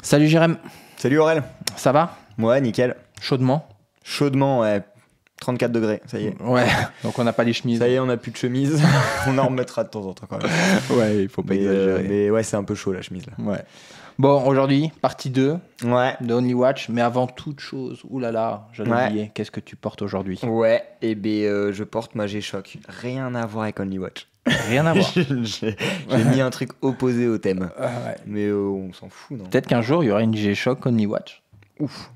Salut Jérém, Salut Aurel. ça va? Ouais, nickel. Chaudement? Chaudement, ouais. 34 degrés, ça y est. Ouais, donc on n'a pas les chemises. Ça y est, on n'a plus de chemise. On en remettra de temps en temps quand même. Ouais, il faut pas exagérer. Mais ouais, c'est un peu chaud la chemise là. Ouais. Bon, aujourd'hui, partie 2 Ouais. de Only Watch, mais avant toute chose, oulala, j'allais Ouais. oublier, qu'est-ce que tu portes aujourd'hui? Ouais, et je porte ma G-Shock. Rien à voir avec Only Watch. Rien à voir. J'ai mis un truc opposé au thème. Ouais. Mais on s'en fout, non? Peut-être qu'un jour, il y aura une G-Shock Only Watch. Ouf.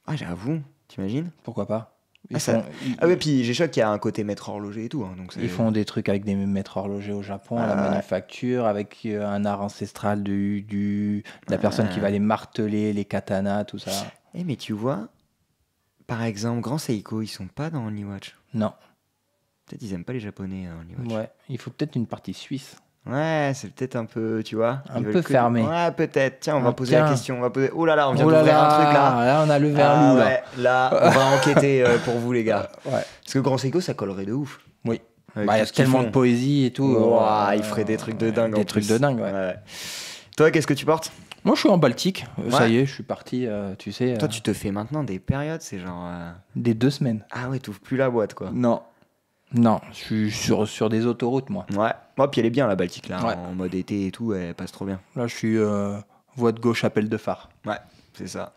Ah, j'avoue, t'imagines? Pourquoi pas? Ils, Ah, ça- font, Ah ouais, puis G-Shock, il y a un côté maître horloger et tout. Hein, donc ils font des trucs avec des maîtres horlogers au Japon, la Ouais. manufacture, avec un art ancestral de la personne qui va les marteler, les katanas, tout ça. Eh, mais tu vois, par exemple, Grand Seiko, ils sont pas dans Only Watch. Non, Peut-être ils aiment pas les japonais, hein, Only Watch. ouais, il faut peut-être une partie suisse. Ouais, c'est peut-être un peu, tu vois. Un ils peu veulent que- fermé. Ouais, peut-être. Tiens, on va Ah, poser la tiens. question. On va poser... Oh là là, on vient Oh là d'ouvrir là, un truc là. là on a le verre Ah loup là. ouais, là, on va enquêter pour vous les gars. Ouais. Parce que Grand Seiko, ça collerait de ouf. Oui. Avec Bah, il y a tout ce qu'ils tellement font. de poésie et tout. Ouah, il ferait des trucs de dingue. Des en trucs plus. de dingue, ouais. Toi, qu'est-ce que tu portes? Moi, je suis en Baltique. Ça Ouais. y est, je suis parti, tu sais, Toi, tu te fais maintenant des périodes, c'est genre. des 2 semaines. Ah ouais, t'ouvres plus la boîte quoi. Non. Non, je suis sur des autoroutes, moi. Ouais. Moi, puis elle est bien la Baltique là, Ouais. en mode été et tout, elle passe trop bien. Là, je suis voie de gauche, appel de phare. Ouais, c'est ça.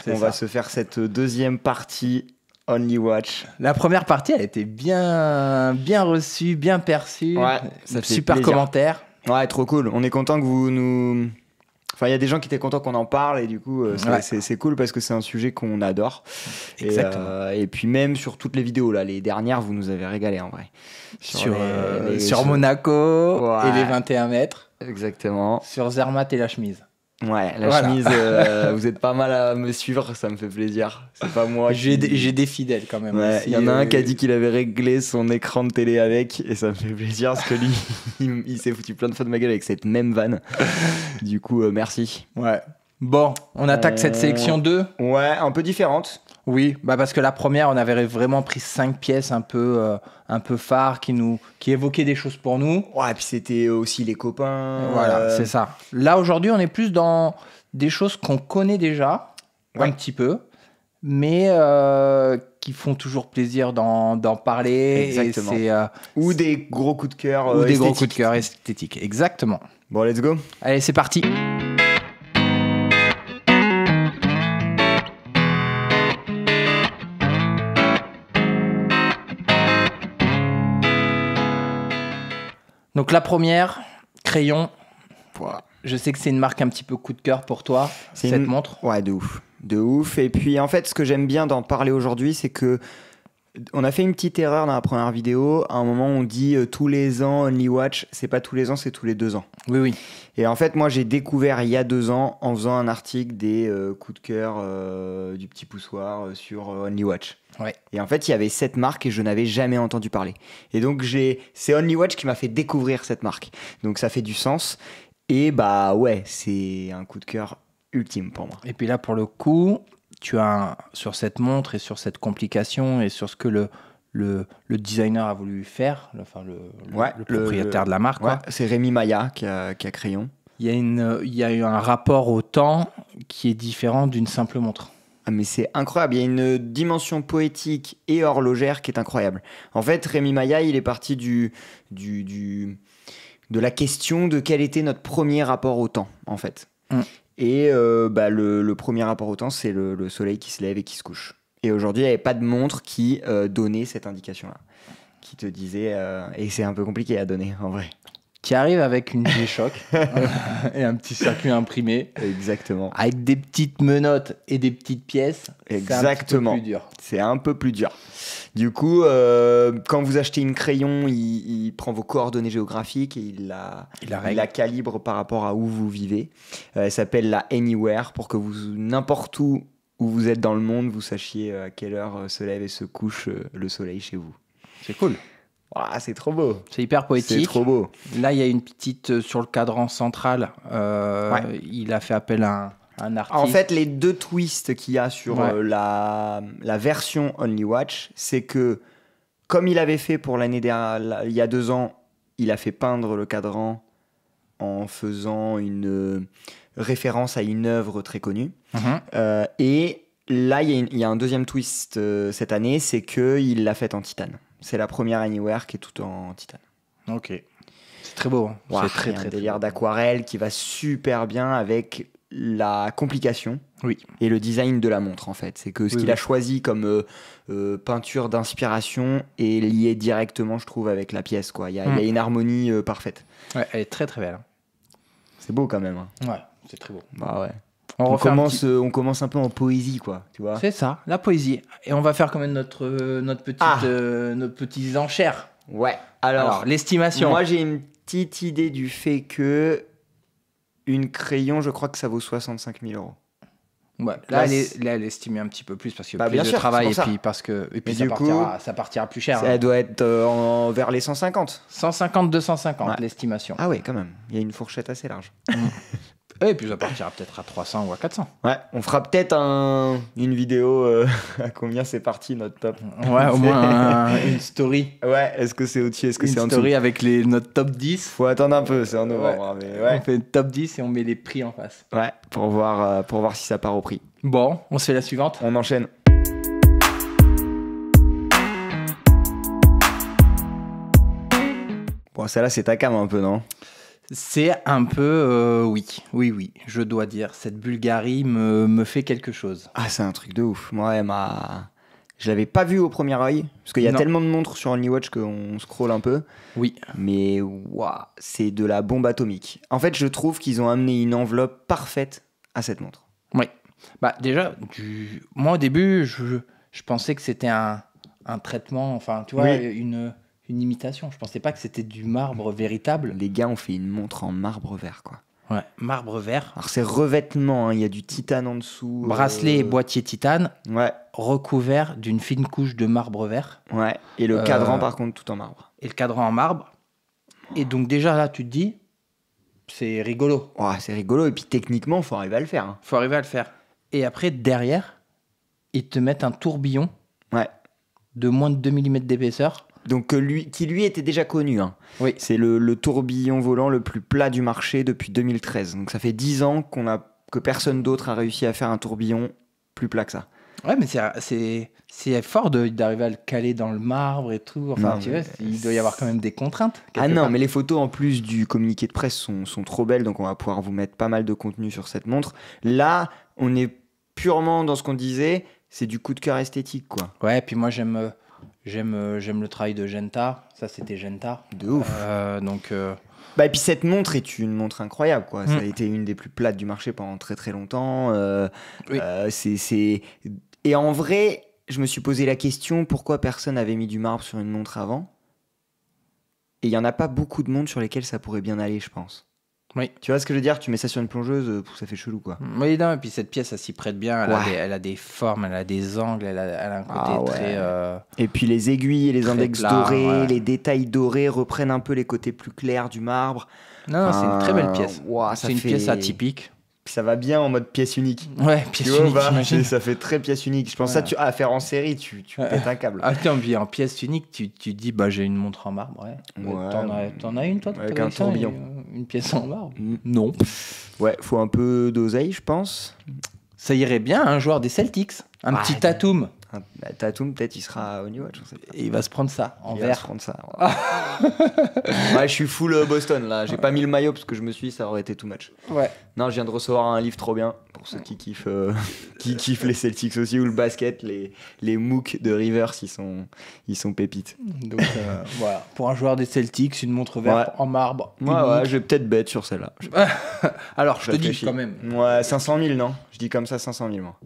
C'est On ça. va se faire cette deuxième partie Only Watch. La première partie, elle était bien reçue, bien perçue. Ouais, ça fait Super plaisir. commentaire. Ouais, trop cool. On est content que vous nous. Enfin, il y a des gens qui étaient contents qu'on en parle et du coup, Ouais. c'est cool parce que c'est un sujet qu'on adore. Exactement. Et puis même sur toutes les vidéos là, les dernières, vous nous avez régalé en vrai. Sur sur- Monaco Ouais. et les 21 mètres. Exactement. Sur Zermatt et la chemise. Ouais, la Voilà. chemise, vous êtes pas mal à me suivre, ça me fait plaisir. C'est pas moi. J'ai qui- j'ai des fidèles quand même. Ouais, aussi, il y en a un qui a dit qu'il avait réglé son écran de télé avec, et ça me fait plaisir parce que lui, il s'est foutu plein de fois de ma gueule avec cette même vanne. Du coup, merci. Ouais. Bon, on attaque cette sélection 2. Ouais, un peu différente. Oui, bah parce que la première, on avait vraiment pris 5 pièces un peu phares qui évoquaient des choses pour nous. Ouais, et puis c'était aussi les copains. Voilà, c'est ça. Là, aujourd'hui, on est plus dans des choses qu'on connaît déjà, Ouais. un petit peu, mais qui font toujours plaisir d'en parler. Exactement. Et c'est, Ou des gros coups de cœur. ou des gros coups de esthétiques. cœur esthétiques. Exactement. Bon, let's go. Allez, c'est parti. Donc la première, crayon. Voilà. Je sais que c'est une marque un petit peu coup de cœur pour toi, C'est cette une- montre. Ouais, de ouf. De ouf. Et puis, en fait, ce que j'aime bien d'en parler aujourd'hui, c'est que on a fait une petite erreur dans la première vidéo. À un moment, on dit tous les ans Only Watch. C'est pas tous les ans, c'est tous les 2 ans. Oui, oui. Et en fait, moi, j'ai découvert il y a 2 ans en faisant un article des coups de cœur du petit poussoir sur Only Watch. Ouais. Et en fait, il y avait cette marque et je n'avais jamais entendu parler. Et donc, c'est Only Watch qui m'a fait découvrir cette marque. Donc, ça fait du sens. Et bah ouais, c'est un coup de cœur ultime pour moi. Et puis là, pour le coup, tu as sur cette montre et sur cette complication et sur ce que le designer a voulu faire, Ouais, le propriétaire de la marque, Ouais, quoi. c'est Rémi Maya qui a Crayon. Il y a eu un rapport au temps qui est différent d'une simple montre. Ah, mais c'est incroyable, il y a une dimension poétique et horlogère qui est incroyable. En fait, Rémi Maya, il est parti de la question de quel était notre premier rapport au temps, en fait. Mm. Et le premier rapport au temps, c'est le soleil qui se lève et qui se couche. Et aujourd'hui, il n'y avait pas de montre qui donnait cette indication-là, qui te disait... et c'est un peu compliqué à donner, en vrai. Qui arrive avec une G-Shock et un petit circuit imprimé, Exactement. avec des petites menottes et des petites pièces. Exactement. C'est un petit peu plus dur. C'est un peu plus dur. Du coup, quand vous achetez une crayon, il prend vos coordonnées géographiques et il la calibre par rapport à où vous vivez. Elle s'appelle la Anywhere pour que n'importe où vous êtes dans le monde, vous sachiez à quelle heure se lève et se couche le soleil chez vous. C'est cool. Ah, c'est trop beau. C'est hyper poétique. C'est trop beau. Là, il y a une petite sur le cadran central. Il a fait appel à un artiste. En fait, les 2 twists qu'il y a sur Ouais. la version Only Watch, c'est que comme il avait fait pour l'année dernière, il y a 2 ans, il a fait peindre le cadran en faisant référence à une œuvre très connue. Et là, il y a un deuxième twist cette année, c'est qu'il l'a faite en titane. C'est la première Anywhere qui est toute en titane. Ok. C'est très beau. Hein. Wow, c'est très, un délire d'aquarelle qui va super bien avec la complication et le design de la montre, en fait. C'est que ce qu'il a choisi comme peinture d'inspiration est lié directement, je trouve, avec la pièce, quoi. Il y a une harmonie parfaite. Ouais, elle est très, très belle. C'est beau, quand même. Hein. Ouais, c'est très beau. Bah ouais. On commence un peu en poésie, quoi, tu vois. C'est ça, la poésie. Et on va faire quand même notre petite enchère. Ouais. Alors l'estimation. Moi, j'ai une petite idée du fait que une crayon, je crois que ça vaut 65 000 euros. Ouais, là, elle est estimée un petit peu plus parce que plus de travail et puis ça partira plus cher. Ça doit être vers les 150. 150, 250 l'estimation. Ah ouais, quand même. Il y a une fourchette assez large. Et puis ça partira peut-être à 300 ou à 400. Ouais, on fera peut-être une vidéo à combien c'est parti notre top. Ouais, au moins une story. Ouais, est-ce que c'est au-dessus, est-ce que c'est en dessous? Une story avec notre top 10. Faut attendre un peu, c'est en novembre. Ouais. Mais ouais. On fait une top 10 et on met les prix en face. Ouais, pour voir si ça part au prix. Bon, on se fait la suivante. On enchaîne. Bon, celle-là, c'est ta cam un peu, non? C'est un peu... oui, je dois dire. Cette Bulgarie me fait quelque chose. Ah, c'est un truc de ouf. Moi, je l'avais pas vu au premier œil, parce qu'il y a tellement de montres sur OnlyWatch qu'on scrolle un peu. Oui. Mais c'est de la bombe atomique. En fait, je trouve qu'ils ont amené une enveloppe parfaite à cette montre. Oui. Bah, déjà, moi, au début, je pensais que c'était un traitement, enfin, tu vois, une imitation. Je pensais pas que c'était du marbre véritable. Les gars ont fait une montre en marbre vert, quoi. Ouais, marbre vert. Alors c'est revêtement, hein. Il y a du titane en dessous. Bracelet et boîtier titane. Ouais. Recouvert d'une fine couche de marbre vert. Ouais. Et le cadran par contre tout en marbre. Et le cadran en marbre. Et donc déjà là tu te dis, c'est rigolo. Ouais, c'est rigolo et puis techniquement faut arriver à le faire. Hein. Faut arriver à le faire. Et après derrière, ils te mettent un tourbillon. Ouais. De moins de 2 mm d'épaisseur. Donc qui lui était déjà connu. Hein. Oui. C'est le tourbillon volant le plus plat du marché depuis 2013. Donc ça fait 10 ans que personne d'autre a réussi à faire un tourbillon plus plat que ça. Ouais, mais c'est fort d'arriver à le caler dans le marbre et tout. Enfin, tu vois, il doit y avoir quand même des contraintes. Ah non, mais les photos en plus du communiqué de presse sont trop belles. Donc on va pouvoir vous mettre pas mal de contenu sur cette montre. Là, on est purement dans ce qu'on disait. C'est du coup de cœur esthétique, quoi. Ouais, et puis moi j'aime le travail de Genta. Ça, c'était Genta. De ouf. Et puis cette montre est une montre incroyable, quoi. Ça a été une des plus plates du marché pendant très très longtemps. Et en vrai, je me suis posé la question pourquoi personne n'avait mis du marbre sur une montre avant. Et il n'y en a pas beaucoup de montres sur lesquelles ça pourrait bien aller, je pense. Oui. Tu vois ce que je veux dire? Tu mets ça sur une plongeuse, ça fait chelou, quoi. Oui, non, et puis cette pièce, elle s'y prête bien. Elle a des formes, elle a des angles, elle a un côté très... Et puis les aiguilles et les index dorés, les détails dorés reprennent un peu les côtés plus clairs du marbre. Non, c'est une très belle pièce. C'est une pièce atypique. Ça va bien en mode pièce unique. Ouais, pièce unique, j'imagine. Ça fait très pièce unique. Je pense ça à faire en série, tu pètes un câble. Attends, puis en pièce unique, tu dis, j'ai une montre en marbre. T'en as une, toi? Avec un tourbillon. Une pièce en marbre? Non. Ouais, faut un peu d'oseille, je pense. Ça irait bien à un joueur des Celtics. Un petit Tatum. Tatum, peut-être, il sera à OnlyWatch. Et il va se prendre ça en vert. Il va se prendre ça. Ouais, je suis full Boston, là. J'ai pas mis le maillot parce que je me suis dit ça aurait été too much. Ouais. Non, je viens de recevoir un livre trop bien pour ceux qui kiffent, les Celtics aussi, ou le basket. Les MOOC de Rivers, ils sont pépites. Donc voilà. Pour un joueur des Celtics, une montre verte en marbre. Ouais, je vais peut-être bet sur celle-là. Alors, je te dis quand même. Ouais, 500 000, non? Je dis comme ça 500 000, moi.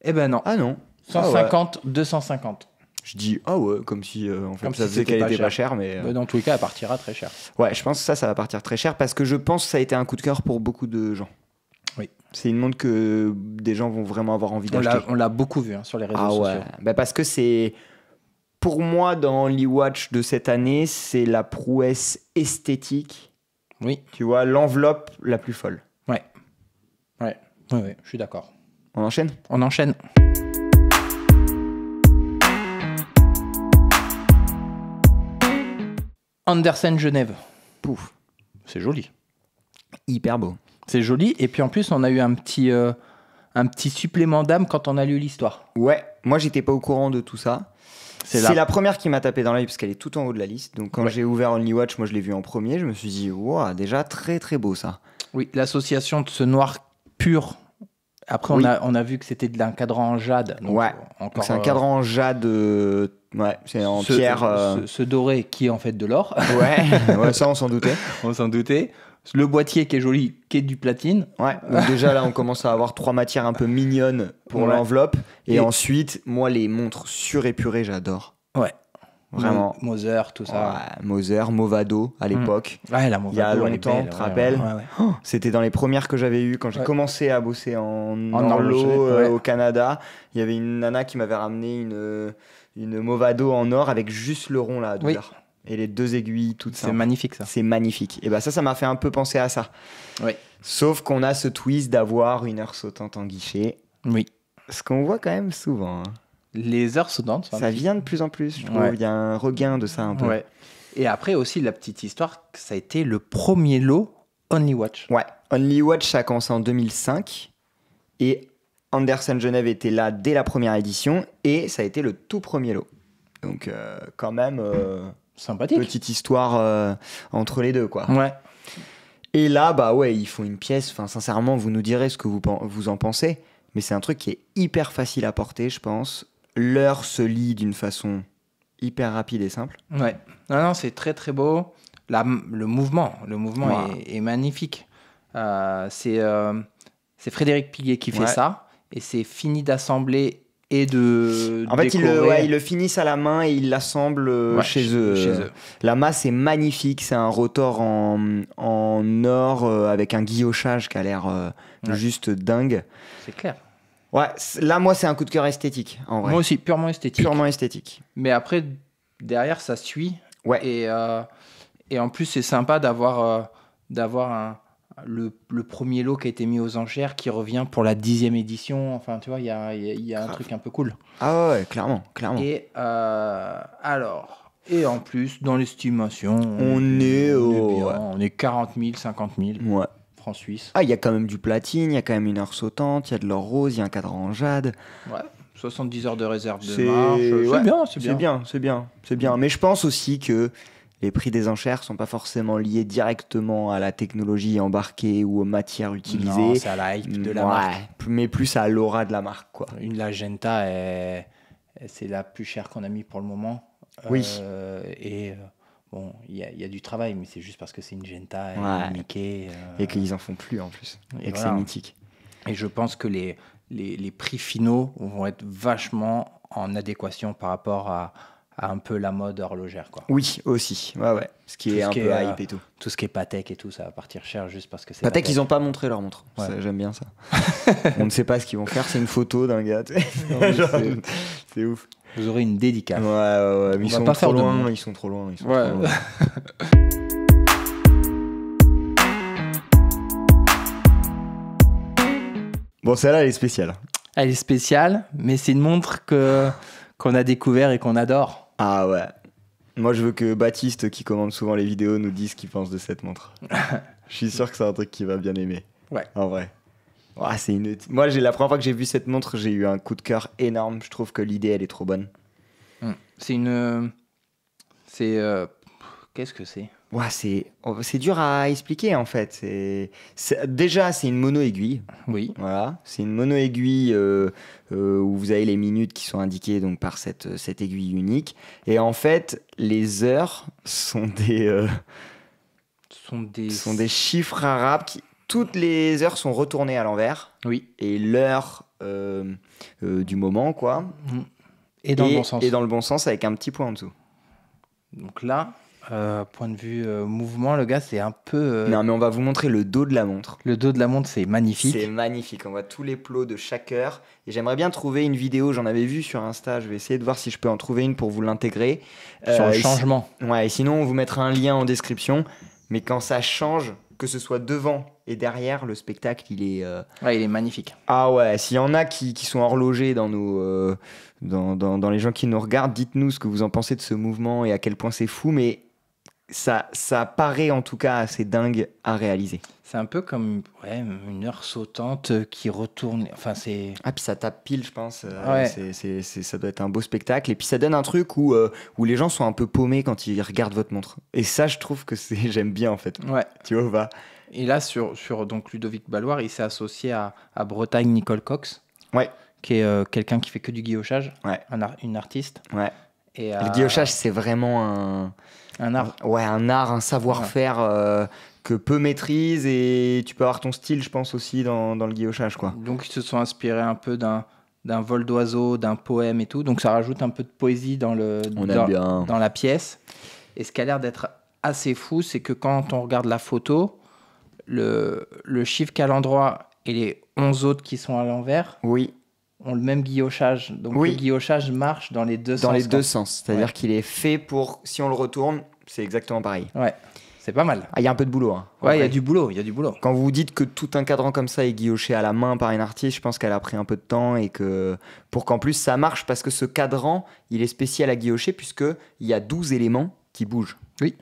Eh ben non. Ah non. 150, 250. Je dis comme si en fait ça faisait qu'elle était pas chère, mais dans tous les cas elle partira très cher. Ouais, je pense que ça va partir très cher parce que je pense que ça a été un coup de cœur pour beaucoup de gens. Oui. C'est une montre que des gens vont vraiment avoir envie d'acheter. On l'a beaucoup vu sur les réseaux sociaux. Parce que c'est pour moi dans l'e-watch de cette année, c'est la prouesse esthétique. Oui. Tu vois, l'enveloppe la plus folle. Ouais, je suis d'accord. On enchaîne. Andersen Genève. Pouf. C'est joli. Hyper beau. C'est joli. Et puis en plus, on a eu un petit supplément d'âme quand on a lu l'histoire. Ouais, moi j'étais pas au courant de tout ça. C'est la première qui m'a tapé dans l'œil parce qu'elle est tout en haut de la liste. Donc quand j'ai ouvert Only Watch, moi je l'ai vu en premier. Je me suis dit, wow, déjà très très beau ça. Oui, l'association de ce noir pur. Après, on a vu que c'était d'un cadran en jade. Donc ouais, c'est un cadran en jade. Ouais, c'est en pierre. Ce doré qui est en fait de l'or. Ouais, ça on s'en doutait. On s'en doutait. Le boîtier qui est joli, qui est du platine. Ouais, donc déjà là on commence à avoir 3 matières un peu mignonnes pour l'enveloppe. Et ensuite, moi les montres surépurées, j'adore. Ouais. Vraiment. Moser, tout ça. Ouais, Moser, Movado à l'époque. Ouais, la Movado. Il y a longtemps, tu te rappelles? Ouais. C'était dans les premières que j'avais eues quand j'ai commencé à bosser en horloge au Canada. Il y avait une nana qui m'avait ramené une Movado en or avec juste le rond là à 12 heures. Et les 2 aiguilles, tout ça. C'est magnifique ça. C'est magnifique. Et bah ça m'a fait un peu penser à ça. Oui. Sauf qu'on a ce twist d'avoir une heure sautante en guichet. Oui. Ce qu'on voit quand même souvent. Hein. Les heures sautantes. Ça vient de plus en plus, je trouve. Il y a un regain de ça un peu. Ouais. Et après aussi, la petite histoire, ça a été le premier lot Only Watch. Ouais. Only Watch, ça a commencé en 2005. Et Anderson Genève était là dès la première édition. Et ça a été le tout premier lot. Donc, quand même... sympathique. Petite histoire entre les deux, quoi. Ouais. Et là, bah ouais, ils font une pièce. Enfin, sincèrement, vous nous direz ce que vous en pensez. Mais c'est un truc qui est hyper facile à porter, je pense. L'heure se lit d'une façon hyper rapide et simple. Ouais. Non, c'est très très beau. Le mouvement est magnifique. C'est Frédéric Piguet qui fait ça. Et c'est fini d'assembler et de en fait, ils le finissent à la main et ils l'assemblent chez eux. La masse est magnifique. C'est un rotor en or avec un guillochage qui a l'air juste dingue. C'est clair. Ouais, là, moi, c'est un coup de cœur esthétique, en vrai. Moi aussi, purement esthétique. Purement esthétique. Mais après, derrière, ça suit. Ouais. Et en plus, c'est sympa d'avoir le premier lot qui a été mis aux enchères qui revient pour la 10e édition. Enfin, tu vois, il y a un truc un peu cool. Ah ouais, clairement. Et et en plus, dans l'estimation, on est 40 000, 50 000. Ouais. Francs suisses. Ah, il y a quand même du platine, il y a quand même une heure sautante, il y a de l'or rose, il y a un cadran en jade. Ouais, 70 heures de réserve de marche. C'est bien. Mais je pense aussi que les prix des enchères sont pas forcément liés directement à la technologie embarquée ou aux matières utilisées. Non, c'est à la hype de la marque. Mais plus à l'aura de la marque, quoi. La Genta, c'est la plus chère qu'on a mis pour le moment. Oui. Bon, il y a du travail, mais c'est juste parce que c'est une Genta et Mickey. Et qu'ils en font plus en plus. Et que c'est mythique. Et je pense que les prix finaux vont être vachement en adéquation par rapport à un peu la mode horlogère, quoi. Oui, aussi. Ouais. Ce qui est un peu hype et tout. Tout ce qui est Patek et tout, ça va partir cher juste parce que c'est Patek, ils n'ont pas montré leur montre. Ouais. J'aime bien ça. On ne sait pas ce qu'ils vont faire. C'est une photo d'un gars. C'est ouf. Vous aurez une dédicace. Ouais. Mais ils sont trop loin. Ils sont trop loin. Bon, celle-là, elle est spéciale. Elle est spéciale, mais c'est une montre qu'on a découvert et qu'on adore. Ah ouais. Moi, je veux que Baptiste, qui commande souvent les vidéos, nous dise ce qu'il pense de cette montre. Je suis sûr que c'est un truc qu'il va bien aimer. Ouais. En vrai. Ouais, moi, la première fois que j'ai vu cette montre, j'ai eu un coup de cœur énorme. Je trouve que l'idée, elle est trop bonne. Qu'est-ce que c'est ? Ouais, c'est dur à expliquer en fait. Déjà, c'est une mono-aiguille. Oui. Voilà. C'est une mono-aiguille où vous avez les minutes qui sont indiquées donc, par cette aiguille unique. Et en fait, les heures sont des chiffres arabes. Toutes les heures sont retournées à l'envers. Oui. Et l'heure du moment, quoi. Et dans le bon sens. Et dans le bon sens avec un petit point en dessous. Donc là... point de vue mouvement, le gars, c'est un peu... Non, mais on va vous montrer le dos de la montre. Le dos de la montre, c'est magnifique. C'est magnifique. On voit tous les plots de chaque heure. Et j'aimerais bien trouver une vidéo. J'en avais vu sur Insta. Je vais essayer de voir si je peux en trouver une pour vous l'intégrer. Sur le changement. Ouais, et sinon, on vous mettra un lien en description. Mais quand ça change, que ce soit devant et derrière, le spectacle, il est... Ouais, il est magnifique. Ah ouais, s'il y en a qui sont horlogers dans nos... dans les gens qui nous regardent, dites-nous ce que vous en pensez de ce mouvement et à quel point c'est fou. Mais ça paraît en tout cas assez dingue à réaliser. C'est un peu comme une heure sautante qui retourne. Enfin, c'est... Ah, puis ça tape pile, je pense. Ça doit être un beau spectacle. Et puis ça donne un truc où les gens sont un peu paumés quand ils regardent votre montre. Et ça, je trouve que j'aime bien, en fait. Ouais. Tu vois ou pas? Et là, sur donc Ludovic Balloir, il s'est associé à Bretagne Nicole Cox, qui est quelqu'un qui fait que du guillochage, une artiste. Ouais. Et, le guillochage, c'est vraiment un art. Un art, un savoir-faire que peu maîtrise, et tu peux avoir ton style, je pense, aussi dans le guillochage, quoi. Donc, ils se sont inspirés un peu d'un vol d'oiseau, d'un poème et tout. Donc, ça rajoute un peu de poésie dans la pièce. Et ce qui a l'air d'être assez fou, c'est que quand on regarde la photo, le chiffre qui est à l'endroit et les 11 autres qui sont à l'envers ont le même guillochage. Donc, le guillochage marche dans les deux sens. Dans les deux sens. C'est-à-dire qu'il est fait pour, si on le retourne, c'est exactement pareil. Ouais. C'est pas mal. Il y a un peu de boulot. Hein. Ouais, il y a du boulot. Quand vous dites que tout un cadran comme ça est guilloché à la main par une artiste, je pense qu'elle a pris un peu de temps et que pour qu'en plus ça marche, parce que ce cadran, il est spécial à guillocher puisqu'il y a 12 éléments qui bougent. Oui.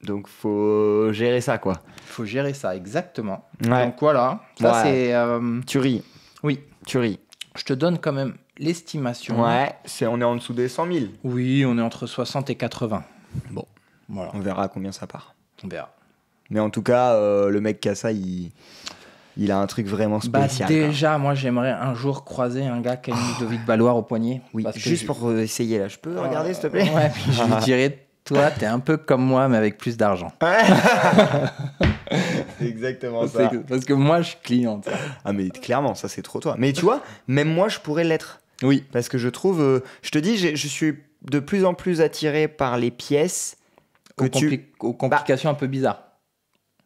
Donc faut gérer ça, quoi. Faut gérer ça, exactement. Ouais. Donc voilà, ça c'est... Tuerie. Oui. Tuerie. Je te donne quand même l'estimation. Ouais, on est en dessous des 100 000. Oui, on est entre 60 et 80. Bon. Voilà. On verra à combien ça part. On verra. Mais en tout cas, le mec qui a ça, il a un truc vraiment spécial. Déjà, moi, j'aimerais un jour croiser un gars qui a une Ludovic Balloir au poignet. Oui, juste pour essayer, là. Je peux regarder, s'il te plaît? Ouais, puis je lui dirais, toi, t'es un peu comme moi, mais avec plus d'argent. C'est exactement ça. Parce que moi, je suis client. Ah, mais clairement, ça, c'est trop toi. Mais tu vois, même moi, je pourrais l'être. Oui. Parce que je trouve... je te dis, je suis de plus en plus attiré par les pièces... aux complications un peu bizarres.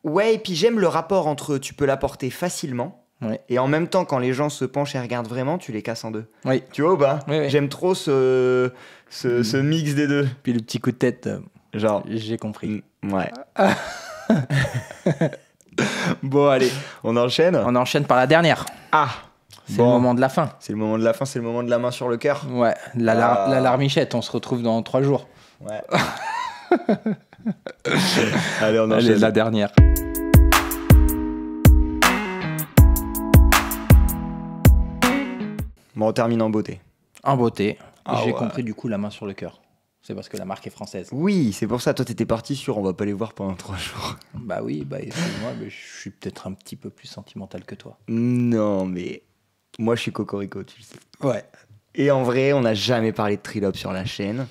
Ouais, et puis j'aime le rapport entre tu peux la porter facilement et en même temps, quand les gens se penchent et regardent vraiment, tu les casses en deux. Oui. Tu vois ou pas? Oui. J'aime trop ce mix des deux. Puis le petit coup de tête, genre, j'ai compris. Ouais. Bon, allez. On enchaîne? On enchaîne par la dernière. Ah, c'est le moment de la fin. C'est le moment de la fin, c'est le moment de la main sur le cœur. Ouais, la larmichette, on se retrouve dans 3 jours. Ouais. Allez, on enchaîne. Allez, la dernière. Bon, on termine en beauté. En beauté. J'ai compris du coup la main sur le cœur. C'est parce que la marque est française. Oui, c'est pour ça. Toi, t'étais parti sur on va pas les voir pendant 3 jours. Bah oui, excuse-moi, mais je suis peut-être un petit peu plus sentimental que toi. Non, mais moi, je suis cocorico, tu le sais. Ouais. Et en vrai, on n'a jamais parlé de Trilop sur la chaîne.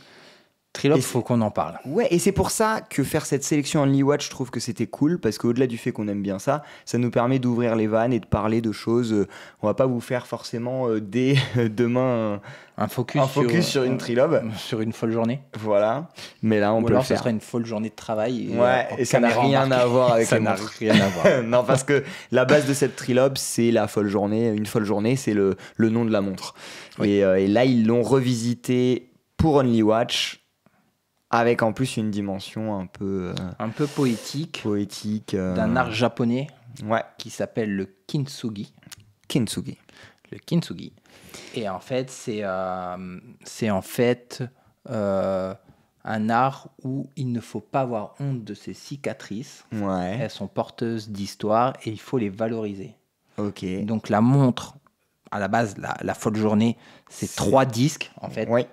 Trilop, il faut qu'on en parle. Ouais, et c'est pour ça que faire cette sélection Only Watch, je trouve que c'était cool, parce qu'au-delà du fait qu'on aime bien ça, ça nous permet d'ouvrir les vannes et de parler de choses. On va pas vous faire forcément dès demain un focus sur une trilobe. Sur une folle journée. Voilà, mais là on peut le faire. Ce serait une folle journée de travail. Et ça n'a rien à voir avec ça n'a rien à voir. Non, parce que la base de cette trilobe, c'est la folle journée. Une folle journée, c'est le nom de la montre. Oui. Et là, ils l'ont revisité pour Only Watch. Avec en plus une dimension un peu poétique d'un art japonais qui s'appelle le kintsugi. Le kintsugi. Et en fait, c'est un art où il ne faut pas avoir honte de ses cicatrices. Ouais. Elles sont porteuses d'histoire et il faut les valoriser. Ok. Donc la montre, à la base, la folle journée, c'est 3 disques en fait. Ouais.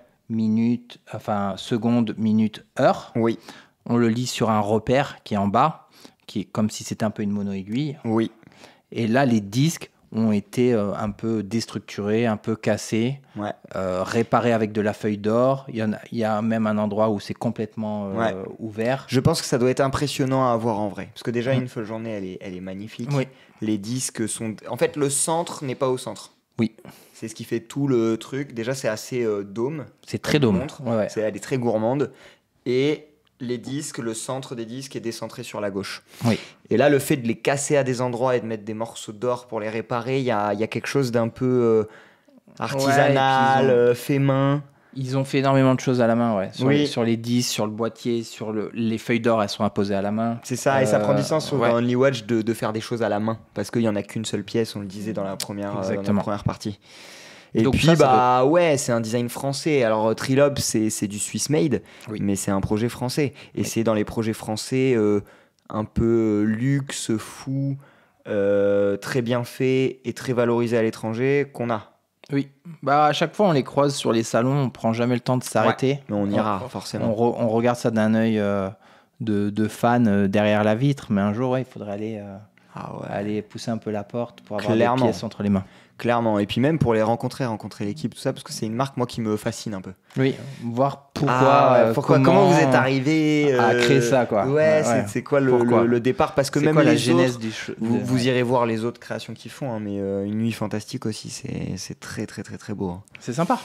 Seconde, minute, heure. Oui. On le lit sur un repère qui est en bas, qui est comme si c'était un peu une mono-aiguille. Oui. Et là, les disques ont été un peu déstructurés, un peu cassés, réparés avec de la feuille d'or. Il y a même un endroit où c'est complètement ouvert. Je pense que ça doit être impressionnant à voir en vrai. Parce que déjà, une folle journée, elle est magnifique. Oui. Les disques sont... En fait, le centre n'est pas au centre. Oui. C'est ce qui fait tout le truc. Déjà, c'est assez dôme. C'est très dôme. Ouais. Elle est très gourmande. Et les disques, le centre des disques est décentré sur la gauche. Oui. Et là, le fait de les casser à des endroits et de mettre des morceaux d'or pour les réparer, il y a quelque chose d'un peu artisanal, fait main. Ils ont fait énormément de choses à la main, sur les disques, sur le boîtier, sur les feuilles d'or, elles sont apposées à la main. C'est ça, et ça prend du sens dans Only Watch de faire des choses à la main, parce qu'il n'y en a qu'une seule pièce, on le disait dans la première partie. Et donc puis, ouais, c'est un design français. Alors, Trilob, c'est du Swiss made, mais c'est un projet français. Et c'est dans les projets français un peu luxe, fou, très bien fait et très valorisé à l'étranger qu'on a. Oui, à chaque fois on les croise sur les salons, on prend jamais le temps de s'arrêter. Mais on ira forcément. On regarde ça d'un œil de fan derrière la vitre, mais un jour il faudrait aller pousser un peu la porte pour avoir des pièces entre les mains. Clairement, et puis même pour les rencontrer l'équipe, tout ça, parce que c'est une marque moi qui me fascine un peu. Oui, voir pourquoi comment vous êtes arrivé à créer ça, quoi. C'est quoi le départ, parce que même la les genèse autres, vous irez voir les autres créations qu'ils font, mais Une nuit fantastique aussi, c'est très très très très beau. Hein. C'est sympa.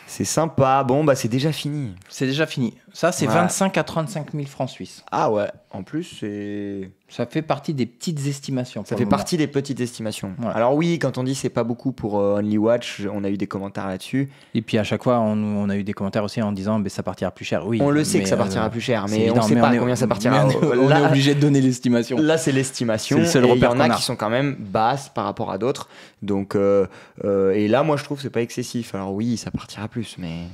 C'est sympa. Bon, c'est déjà fini. C'est déjà fini. Ça, c'est 25 à 35 000 francs suisses. Ah ouais. En plus, c'est... Ça fait partie des petites estimations. Ça fait partie des petites estimations. Ouais. Alors oui, quand on dit c'est pas beaucoup pour Only Watch, on a eu des commentaires là-dessus. Et puis à chaque fois, on a eu des commentaires aussi en disant ça partira plus cher. Oui, on le sait que ça partira plus cher, mais on sait pas combien ça partira. On est obligé de donner l'estimation. Là, c'est l'estimation. C'est le seul repère. Il y en a qui sont quand même basses par rapport à d'autres. Donc, et là, moi, je trouve que c'est pas excessif. Alors oui, ça partira plus, mais...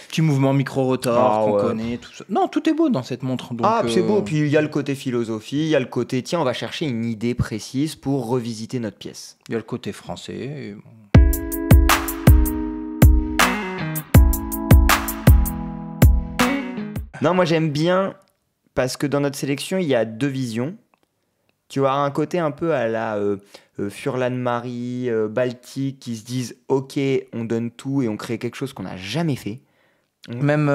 Petit mouvement micro-rotor qu'on connaît, tout ça. Non, tout est beau dans cette montre. Donc, c'est beau. Puis il y a le côté philosophie, il y a le côté, tiens, on va chercher une idée précise pour revisiter notre pièce. Il y a le côté français. Non, moi j'aime bien parce que dans notre sélection, il y a deux visions. Tu vois, un côté un peu à la Furlan-Marie, Baltique, qui se disent « Ok, on donne tout et on crée quelque chose qu'on n'a jamais fait ». Même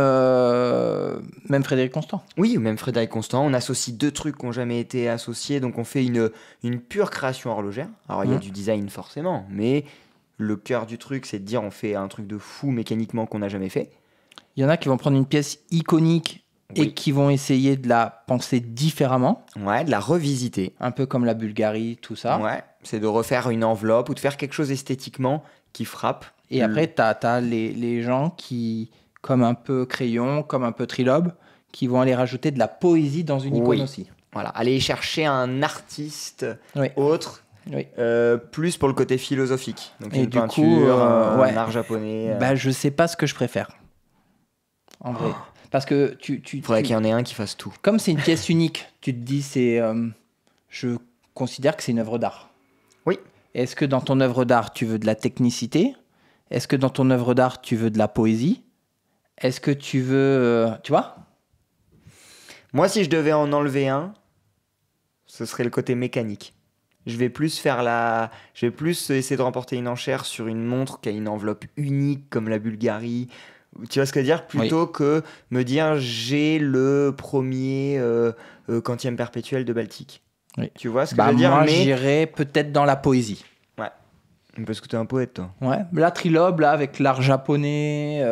Frédéric Constant. Oui, même Frédéric Constant. On associe deux trucs qui n'ont jamais été associés, donc on fait une pure création horlogère. Alors il y a du design forcément, mais le cœur du truc, c'est de dire on fait un truc de fou mécaniquement qu'on n'a jamais fait. Il y en a qui vont prendre une pièce iconique et qui vont essayer de la penser différemment. Ouais, de la revisiter. Un peu comme la Bulgarie, tout ça. Ouais, c'est de refaire une enveloppe ou de faire quelque chose esthétiquement qui frappe. Et après, t'as les gens qui... comme un peu Crayon, comme un peu Trilob, qui vont aller rajouter de la poésie dans une icône aussi. Voilà, aller chercher un artiste autre, plus pour le côté philosophique. Donc une peinture, un art japonais. Je sais pas ce que je préfère, en vrai. Parce que il faudrait qu'il y en ait un qui fasse tout. Comme c'est une pièce unique, tu te dis, je considère que c'est une œuvre d'art. Oui. Est-ce que dans ton œuvre d'art, tu veux de la technicité ? Est-ce que dans ton œuvre d'art, tu veux de la poésie ? Est-ce que tu veux... tu vois ? Moi, si je devais en enlever un, ce serait le côté mécanique. Je vais plus essayer de remporter une enchère sur une montre qui a une enveloppe unique comme la Bulgarie. Tu vois ce que je veux dire ? Plutôt que me dire j'ai le premier quantième perpétuel de Baltique. Oui. Tu vois ce que je veux dire ? Moi, j'irais peut-être dans la poésie. Ouais. Parce que t'es un poète, toi. Ouais. La Trilob, là, avec l'art japonais...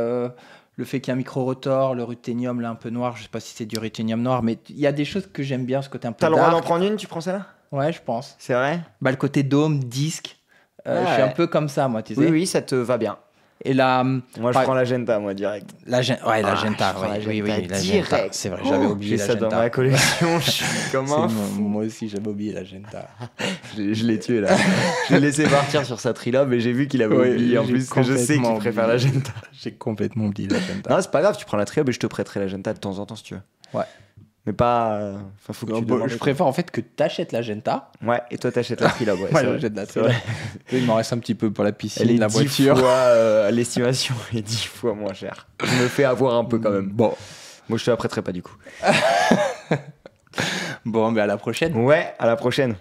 le fait qu'il y a un micro-rotor, le ruthénium là un peu noir, je sais pas si c'est du ruthénium noir, mais il y a des choses que j'aime bien, ce côté un peu dark. T'as le droit d'en prendre une, tu prends celle-là ? Ouais, je pense. C'est vrai ? Le côté dôme, disque, je suis un peu comme ça, moi, tu sais. Oui, ça te va bien. Et là, moi, je prends la Genta, moi, direct. La Genta, oui, la Genta. C'est vrai, j'avais oublié la Genta. J'ai ça dans ma collection, je suis comme un fou. Moi aussi, j'avais oublié la Genta. Je l'ai tué, là. Je l'ai laissé partir sur sa Trilob et j'ai vu qu'il avait oublié. En plus, que je sais qu'il préfère la Genta. J'ai complètement oublié la Genta. Non, c'est pas grave, tu prends la Trilob et je te prêterai la Genta de temps en temps, si tu veux. Ouais. Mais pas... faut que tu demandes. Je préfère en fait que t'achètes la Genta. Ouais, et toi t'achètes la Trilob. Ouais, j'achète la Trilob. Il m'en reste un petit peu pour la piscine, la voiture. L'estimation est 10 fois moins chère. Je me fais avoir un peu quand même. Bon, moi je te la prêterai pas du coup. Bon, à la prochaine. Ouais, à la prochaine.